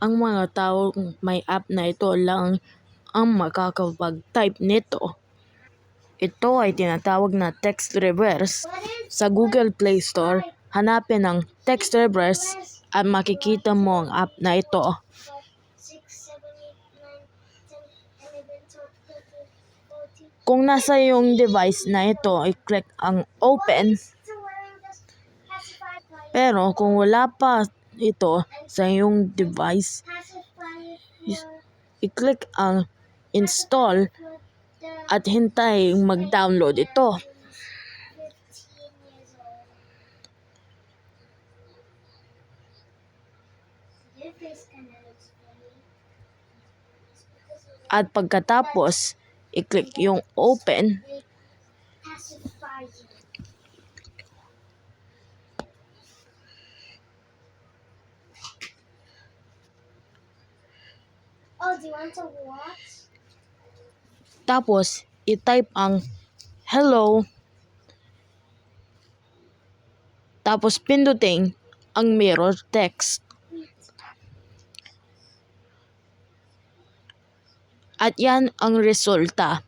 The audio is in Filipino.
Ang mga taong may app na ito lang ang makakapag-type nito. Ito ay tinatawag na text reverse. Sa Google Play Store, hanapin ang text reverse at makikita mo ang app na ito. Kung nasa iyong device na ito, i-click ang open. Pero kung wala pa ito sa iyong device, i-click ang install at hintay mag-download ito. At pagkatapos, i-click yung open. Oh, do you want to watch? Tapos, i-type ang hello. Tapos, pindutin ang mirror text. At yan ang resulta.